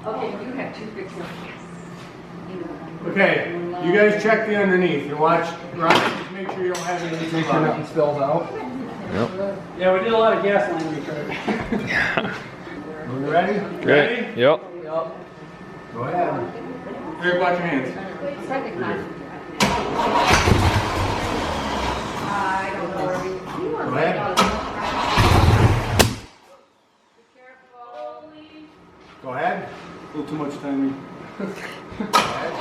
Okay, you have two pictures. Okay, you guys check the underneath and watch. Ryan, just make sure you don't have anything. Make sure nothing spills out. Yep. Yeah, we did a lot of gasoline recharge. You ready? Ready? Yep. Go ahead. Eric, watch your hands. Go ahead. Go ahead. A little too much timing. Go ahead.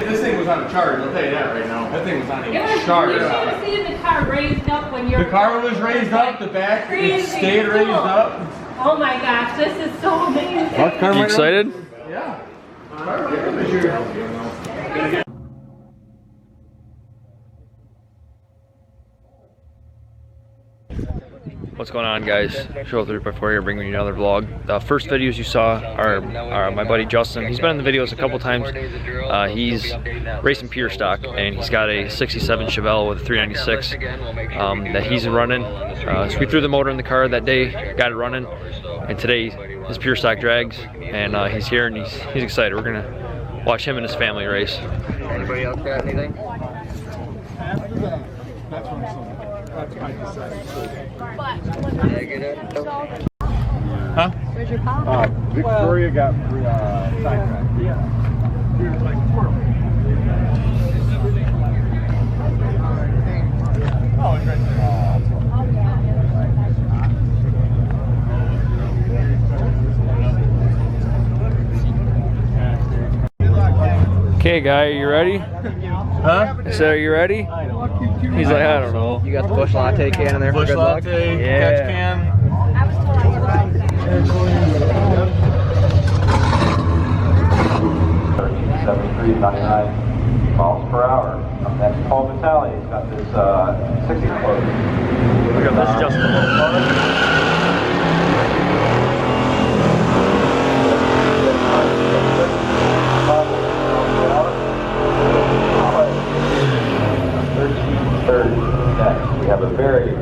This thing was on a charge, I'll tell you that right now. That thing was on a charge. You should have seen the car raised up when you're... The car was raised up, the back it stayed raised up. Oh my gosh, this is so amazing. You excited? Yeah. What's going on, guys? Show 3x4 here, bringing you another vlog. The first videos you saw are my buddy Justin. He's been in the videos a couple times. He's racing pure stock, and he's got a 67 Chevelle with a 396 that he's running. So we threw the motor in the car that day, got it running, and today his pure stock drags, and he's here and he's excited. We're gonna watch him and his family race. Anybody else got anything? Huh? Where's your pop? Victoria got sidetracked. Yeah. Oh, it's right there. Okay, guy, are you ready? Huh? I said, are you ready? He's like, I don't know. You got the bush latte can in there for Bush good luck? latte, Yeah. catch can. 73.99 miles per hour. Up next, Paul Vitale. He's got this 60 quote. Look at this Justin Maher. Next, we have a very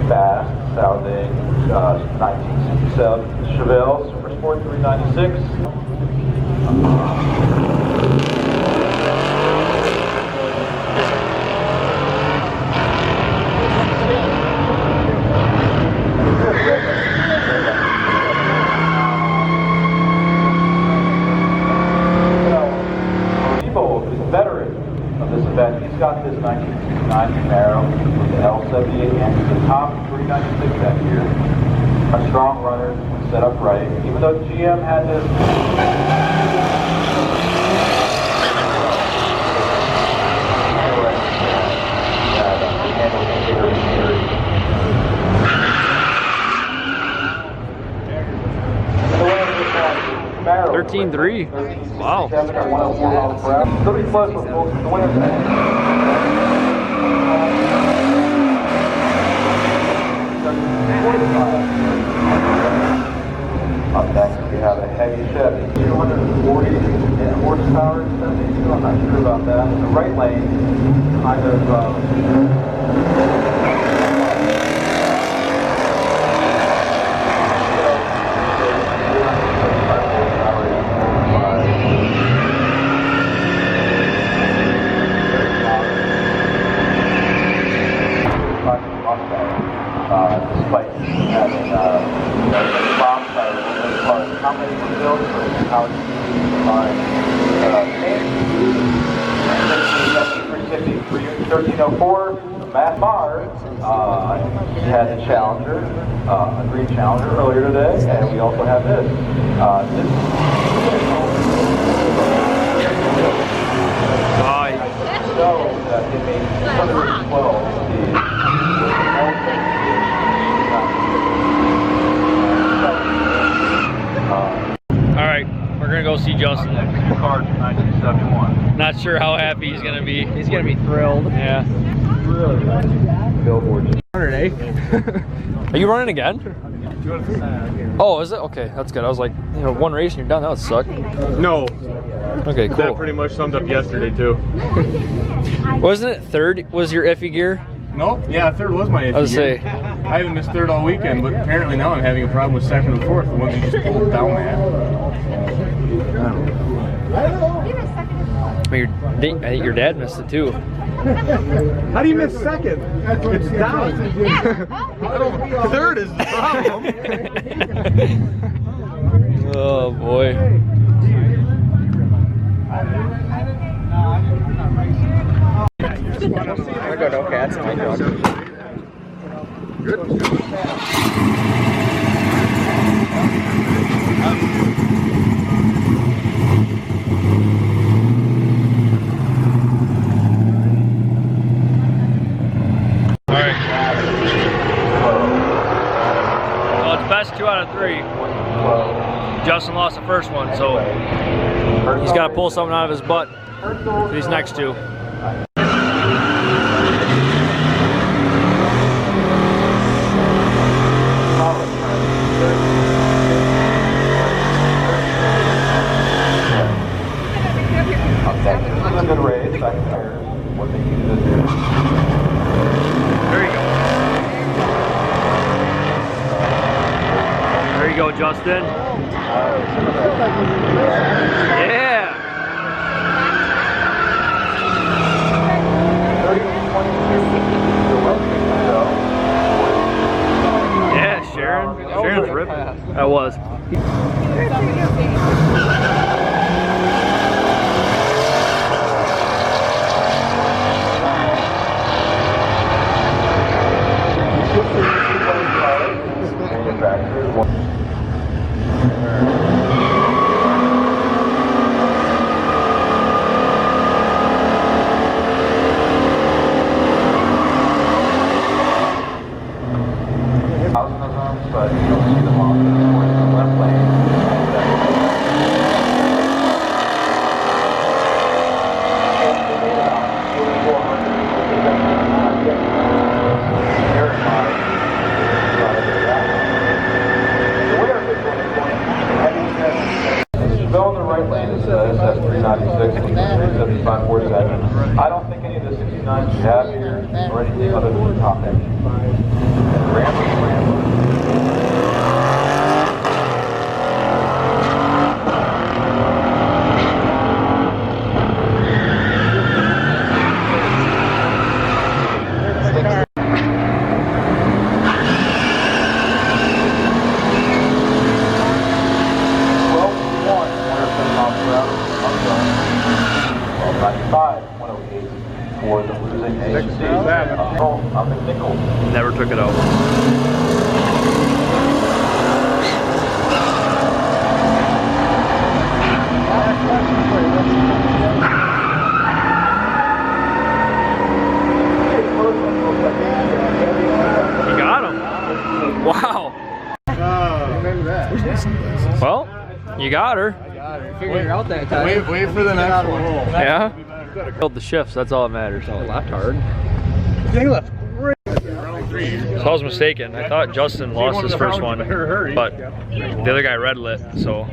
fast sounding 1967 Chevelle Super Sport 396. he's got this 1969 Camaro with the L78 engine, the top 396 that year. A strong runner, set up right. Even though GM had this. Camaro. 13.3. Wow. 104 miles per hour. 30 plus with the winner's Up next, we have a heavy Chevy, 240 horsepower, 72. I'm not sure about that. In the right lane, kind of. Despite having bomb tires, as far as how many were built versus how it's defined. 1304, Matt Maher, he had the Challenger, a green Challenger earlier today, and we also have this. So that it made 612 speed. All right, we're gonna go see Justin. Card 1971. Not sure how happy he's gonna be. He's gonna be thrilled. Yeah. Billboard. Are you running again? Oh, is it? Okay, that's good. I was like, you know, one race and you're done. That would suck. No, Okay, cool. that pretty much summed up yesterday too. Wasn't it third was your iffy gear? Nope. Yeah, third was my issue. I was here. say. I haven't missed third all weekend, but apparently now I'm having a problem with second and fourth, the ones you just pulled down at. I mean, I think your dad missed it too. How do you miss second? It's down. Third is the problem. Oh boy. I got no cats in my truck. Alright. Well, it's best 2 out of 3. Justin lost the first one, so he's got to pull something out of his butt for these next two. This is a good race. I can hear what they needed to do. There you go. There you go, Justin. Yeah. Yeah, Sharon. Sharon's ripping. That was. But you don't see them all. Left lane. Chevelle in the right lane is SF396, 375/47. I don't think any of the 69s we have here or anything other than the top end. Rambo. For the never took it out. You got him. Wow. Well, you got her. Figured it out that time. Wait for the next one. Yeah? Build the shifts, that's all that matters. Left hard. They left. So I was mistaken. I thought Justin lost his first one, but the other guy red lit, so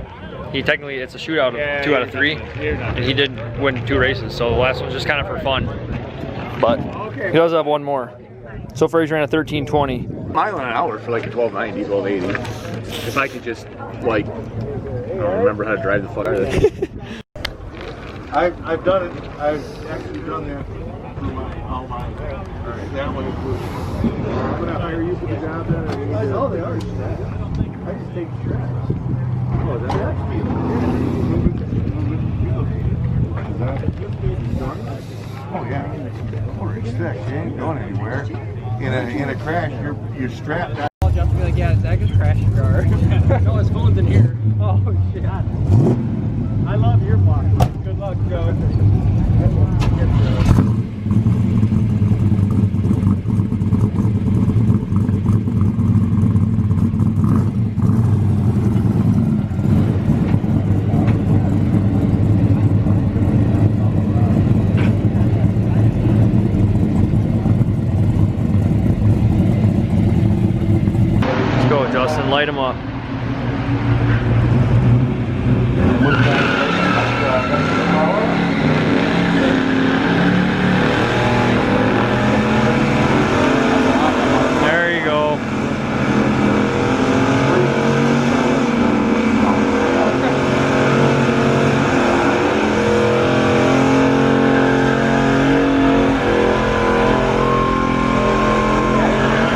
he technically, it's a shootout of 2 out of 3, and he did win 2 races, so the last one's just kind of for fun. But he does have one more. So far he's ran a 13:20. Mile an hour for like a 1290, 1280. If I could just, like, I don't remember how to drive the fuck out of this. I've done it. I've actually done that for all my. Alright, that one includes. I'm gonna hire you for the job then. Oh, they are. I just take straps. Oh, that's oh yeah. Or it's thick. You ain't going anywhere. In a crash, you're strapped out. I'll just be like, yeah, Zach is crashing car. No, his phone's in here. Oh shit. I love your block. Good luck, Joe. Justin, light him up. There you go.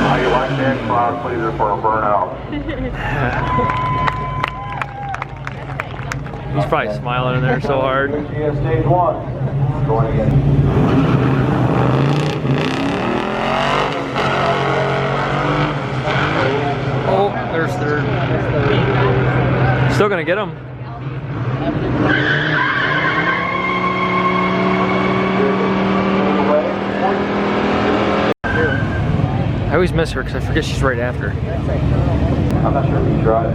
How you like that crowd pleaser for a burnout? He's probably smiling in there so hard. Stage 1. Going again. Oh, there's third. Still gonna get him. I always miss her because I forget she's right after. I'm not sure if you drive.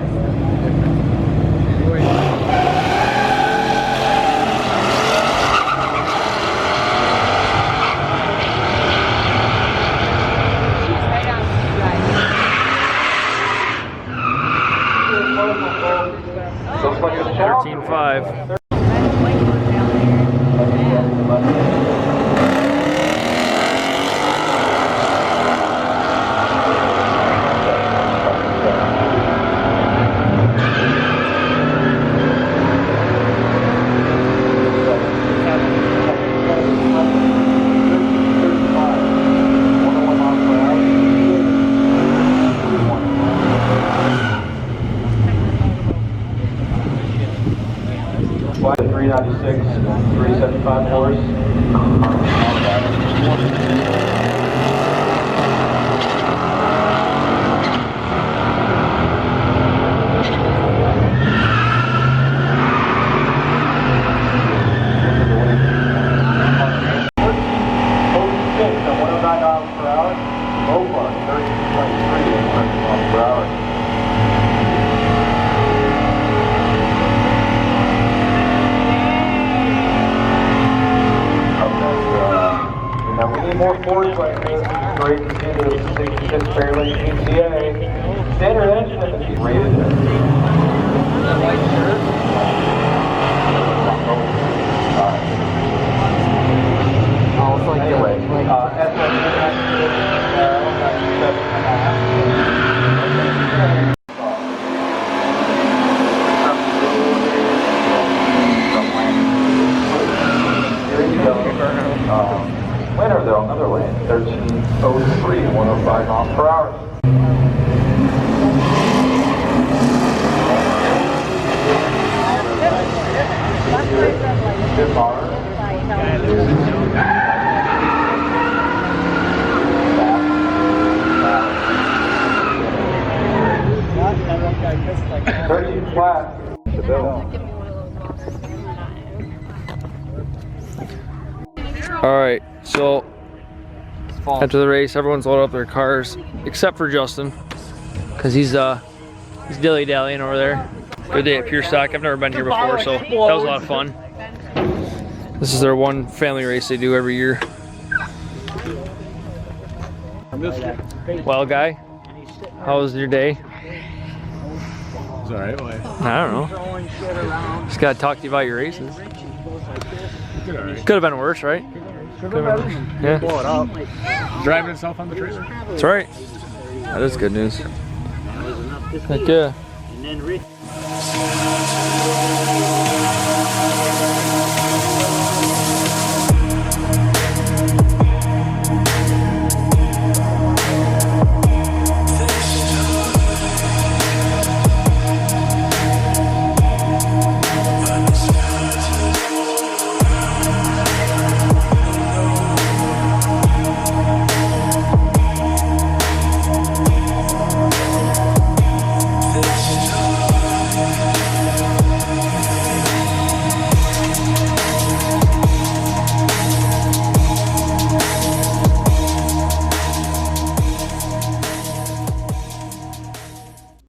Looks like it's 13.5. Flight 396, 375 horse. More force like this, great to see the 66 Fairlane PCA. Standard engine and she's rated it. Anyway, winner though, another lane, 1303, 105 miles per hour. All right, so after the race, everyone's loaded up their cars except for Justin, because he's dilly-dallying over there. Good day at Pure Stock. I've never been here before, so that was a lot of fun. This is their one family race they do every year. Well, guy, how was your day? It's alright, why? I don't know. Just gotta talk to you about your races. Could have been worse, right? Could have been. Yeah. Blow it up. Driving itself on the trailer. That's right. That is good news. Heck yeah.